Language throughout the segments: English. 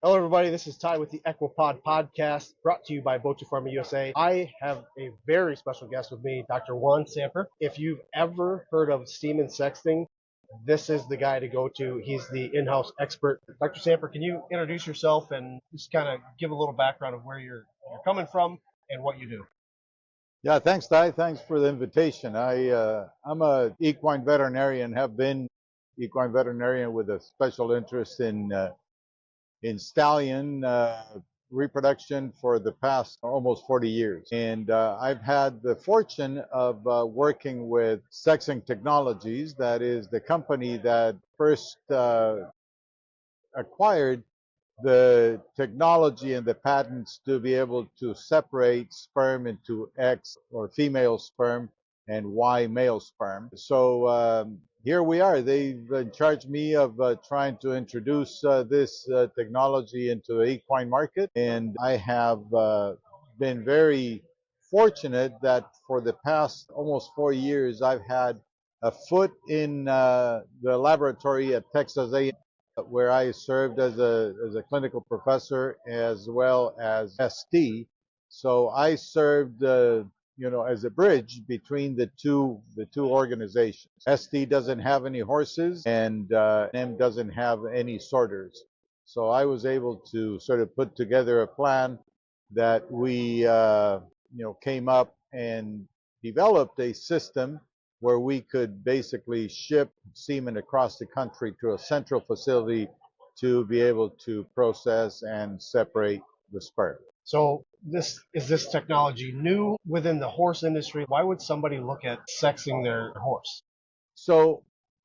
Hello, everybody. This is Ty with the Equipod podcast, brought to you by Boat Pharma USA. I have a very special guest with me, Dr. Juan Samper. If you've ever heard of semen sexting, this is the guy to go to. He's the in-house expert. Dr. Samper, can you introduce yourself and just kind of give a little background of where you're coming from and what you do? Yeah, thanks, Ty. Thanks for the invitation. I'm a equine veterinarian. Have been equine veterinarian with a special interest in stallion reproduction for the past almost 40 years. And I've had the fortune of working with Sexing Technologies. That is the company that first acquired the technology and the patents to be able to separate sperm into X or female sperm and Y male sperm. So here we are. They've charged me of trying to introduce this technology into the equine market, and I have been very fortunate that for the past almost 4 years I've had a foot in the laboratory at Texas A&M, where I served as a clinical professor as well as ST. So I served, as a bridge between the two organizations. ST doesn't have any horses, and M doesn't have any sorters. So I was able to sort of put together a plan that we, came up and developed a system where we could basically ship semen across the country to a central facility to be able to process and separate the sperm. So this technology new within the horse industry? Why would somebody look at sexing their horse? So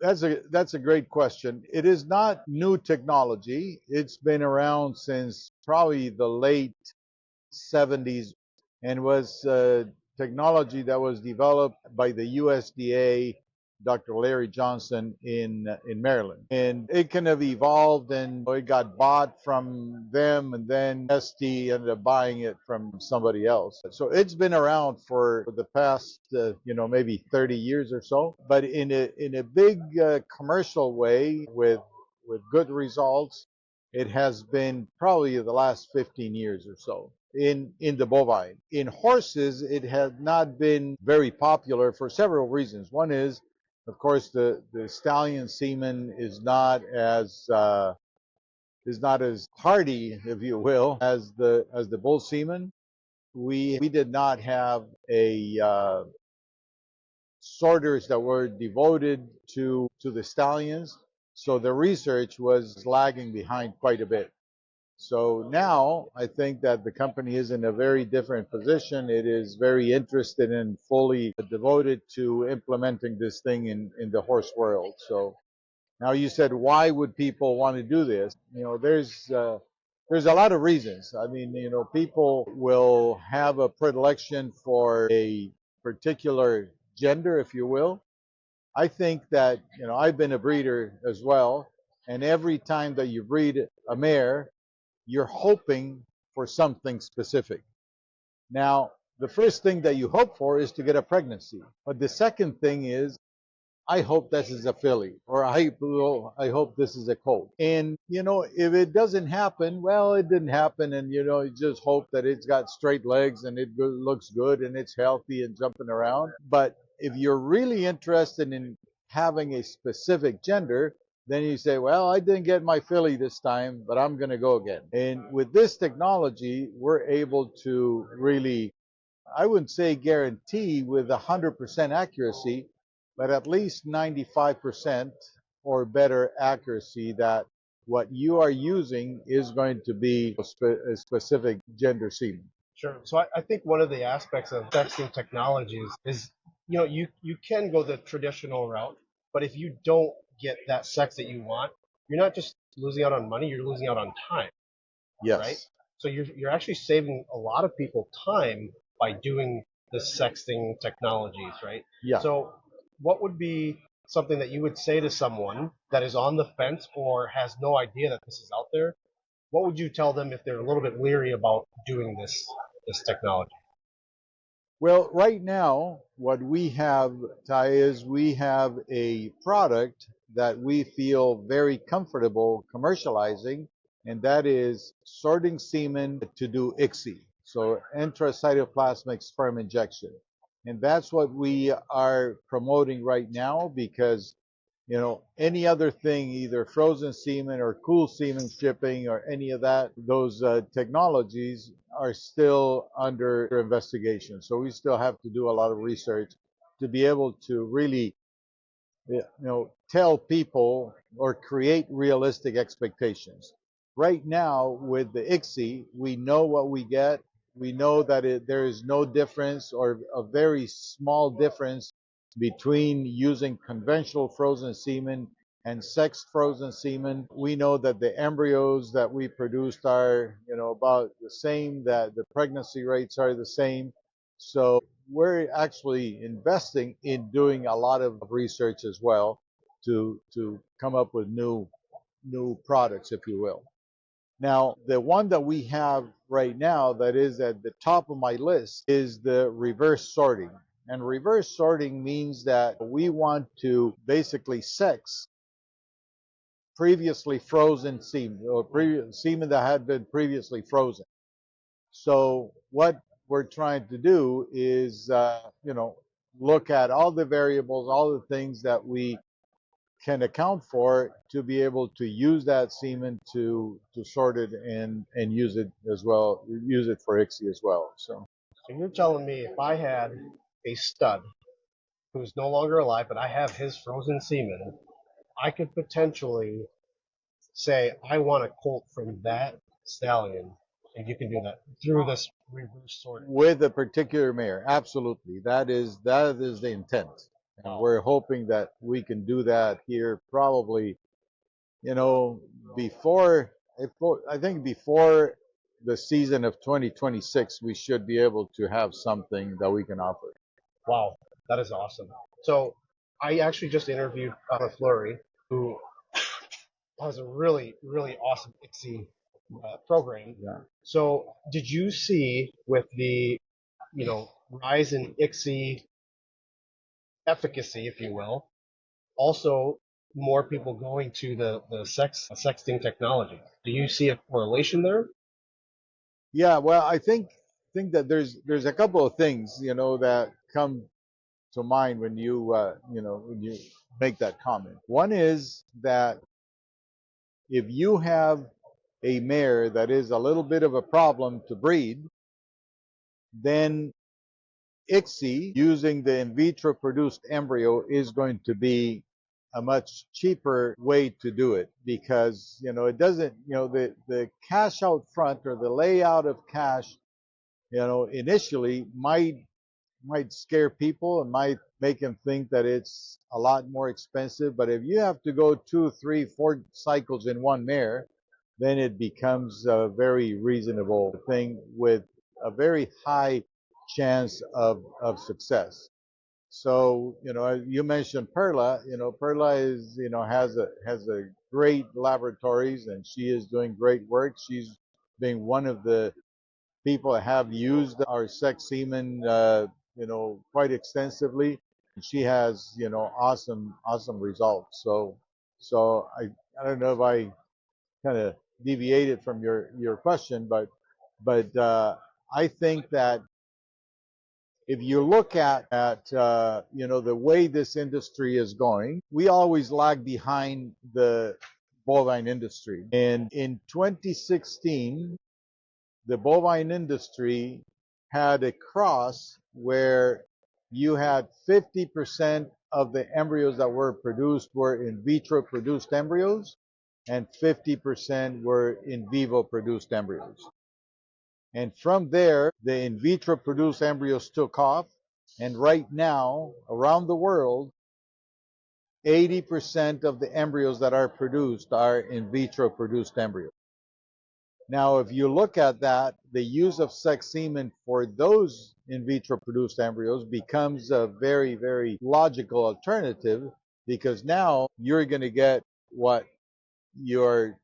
that's a great question. It is not new technology. It's been around since probably the late 70s, and was technology that was developed by the USDA, Dr. Larry Johnson in Maryland. And it kind of evolved, and it got bought from them, and then ST ended up buying it from somebody else. So it's been around for the past, maybe 30 years or so, but in a big commercial way with good results. It has been probably the last 15 years or so in the bovine. In horses, it has not been very popular for several reasons. One is, of course, the stallion semen is not as hardy, if you will, as the bull semen. We did not have a sorters that were devoted to the stallions, so the research was lagging behind quite a bit. So now I think that the company is in a very different position. It is very interested and fully devoted to implementing this thing in the horse world. So now you said, why would people want to do this? There's a lot of reasons. I mean, people will have a predilection for a particular gender, if you will. I think that, I've been a breeder as well, and every time that you breed a mare, you're hoping for something specific. Now, the first thing that you hope for is to get a pregnancy. But the second thing is, I hope this is a filly, or I hope this is a colt. And, if it doesn't happen, well, it didn't happen. And, you just hope that it's got straight legs and it looks good and it's healthy and jumping around. But if you're really interested in having a specific gender, then you say, well, I didn't get my filly this time, but I'm going to go again. And with this technology, we're able to really, I wouldn't say guarantee with 100% accuracy, but at least 95% or better accuracy that what you are using is going to be a specific gender semen. Sure. So I think one of the aspects of sexting technologies is, you can go the traditional route, but if you don't get that sex that you want, you're not just losing out on money, you're losing out on time, Yes. right? So you're actually saving a lot of people time by doing the sexting technologies, right? Yeah. So what would be something that you would say to someone that is on the fence or has no idea that this is out there? What would you tell them if they're a little bit leery about doing this technology? Well, right now, what we have, Ty, is we have a product that we feel very comfortable commercializing, and that is sorting semen to do ICSI, so intracytoplasmic sperm injection. And that's what we are promoting right now because, any other thing, either frozen semen or cool semen shipping or any of that, those technologies are still under investigation. So we still have to do a lot of research to be able to really tell people or create realistic expectations. Right now, with the ICSI, we know what we get. We know that there is no difference or a very small difference between using conventional frozen semen and sexed frozen semen. We know that the embryos that we produced are, about the same, that the pregnancy rates are the same. So we're actually investing in doing a lot of research as well to come up with new products, if you will. Now, the one that we have right now that is at the top of my list is the reverse sorting. And reverse sorting means that we want to basically sex previously frozen semen or semen that had been previously frozen. So what we're trying to do is, look at all the variables, all the things that we can account for to be able to use that semen to sort it and use it as well, use it for ICSI as well. So you're telling me if I had a stud who's no longer alive, but I have his frozen semen, I could potentially say, I want a colt from that stallion, and you can do that through this reverse sorting. With a particular mare, absolutely. That is the intent. And we're hoping that we can do that here probably, before the season of 2026, we should be able to have something that we can offer. Wow, that is awesome. So I actually just interviewed Fleury, who has a really, really awesome ICSI program. Yeah. So did you see with the, rise in ICSI efficacy, if you will, also more people going to the sexting technology? Do you see a correlation there? Yeah, well, I think that there's a couple of things that come to mind when you when you make that comment. One is that if you have a mare that is a little bit of a problem to breed, then ICSI using the in vitro produced embryo is going to be a much cheaper way to do it because it doesn't the cash out front or the layout of cash initially might scare people and might make them think that it's a lot more expensive. But if you have to go 2, 3, 4 cycles in one mare, then it becomes a very reasonable thing with a very high chance of success. So, you mentioned Perla. Perla is, has a great laboratories and she is doing great work. She's being one of the people that have used our sex semen, quite extensively. She has, awesome results. So I don't know if I kind of deviated from your question, but I think that if you look at the way this industry is going, we always lag behind the bovine industry. And in 2016, the bovine industry had a cross where you had 50% of the embryos that were produced were in vitro produced embryos and 50% were in vivo produced embryos. And from there, the in vitro produced embryos took off. And right now, around the world, 80% of the embryos that are produced are in vitro produced embryos. Now, if you look at that, the use of sex semen for those in vitro produced embryos becomes a very, very logical alternative because now you're going to get what you're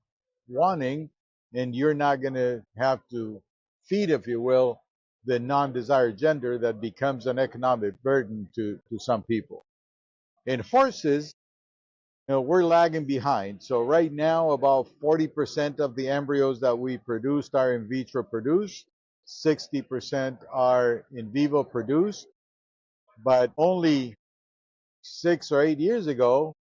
wanting and you're not going to have to feed, if you will, the non-desired gender that becomes an economic burden to some people. In horses, we're lagging behind. So right now, about 40% of the embryos that we produced are in vitro produced, 60% are in vivo produced, but only 6 or 8 years ago,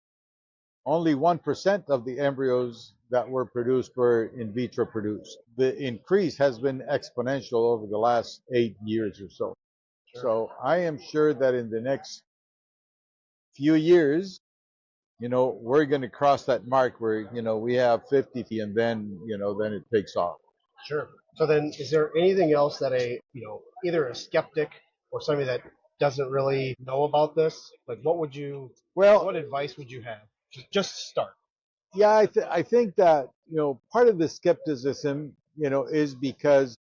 only 1% of the embryos that were produced were in vitro produced. The increase has been exponential over the last 8 years or so. Sure. So I am sure that in the next few years, we're going to cross that mark where, we have 50 and then it takes off. Sure. So then, is there anything else that either a skeptic or somebody that doesn't really know about this, like what advice would you have? Just start. Yeah, I think that, part of the skepticism, is because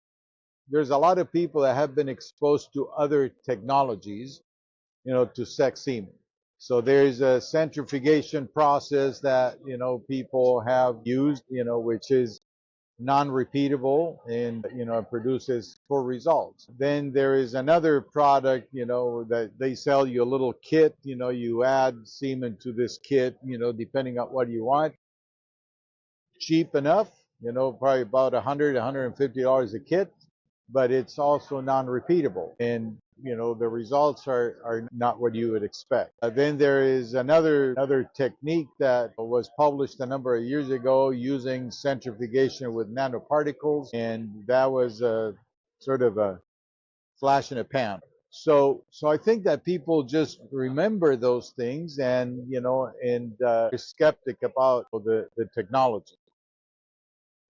there's a lot of people that have been exposed to other technologies, to sex semen. So there's a centrifugation process that, people have used, which is non-repeatable and, it produces poor results. Then there is another product, that they sell you a little kit, you add semen to this kit, depending on what you want. Cheap enough, probably about $100, $150 a kit, but it's also non-repeatable. And the results are not what you would expect. Then there is another technique that was published a number of years ago using centrifugation with nanoparticles, and that was a sort of a flash in a pan. So I think that people just remember those things, and are skeptic about the technology.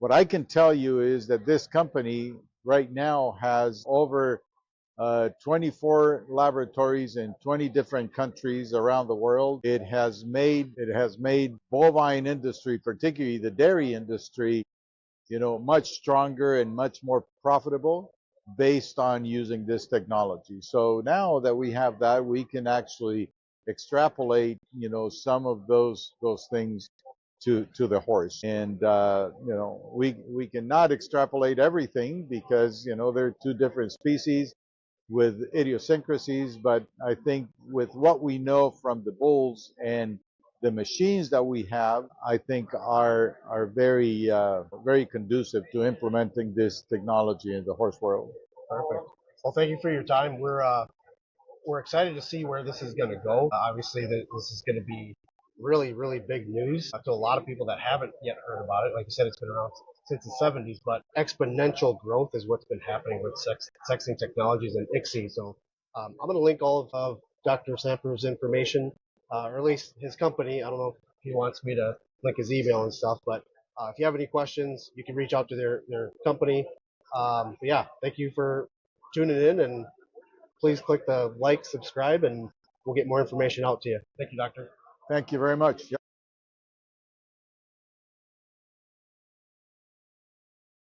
What I can tell you is that this company right now has over 24 laboratories in 20 different countries around the world. It has made bovine industry, particularly the dairy industry, much stronger and much more profitable based on using this technology. So now that we have that, we can actually extrapolate, some of those things to the horse. And we cannot extrapolate everything because they're two different species with idiosyncrasies, but I think with what we know from the bulls and the machines that we have, I think are very very conducive to implementing this technology in the horse world. Perfect. Well, thank you for your time. We're excited to see where this is going to go. Obviously, this is going to be really, really big news to a lot of people that haven't yet heard about it. Like you said, it's been around since the 70s, but exponential growth is what's been happening with sexing technologies and ICSI. So I'm going to link all of Dr. Samper's information, or at least his company. I don't know if he wants me to link his email and stuff, but if you have any questions, you can reach out to their company. But yeah, thank you for tuning in, and please click the like, subscribe, and we'll get more information out to you. Thank you, Doctor. Thank you very much.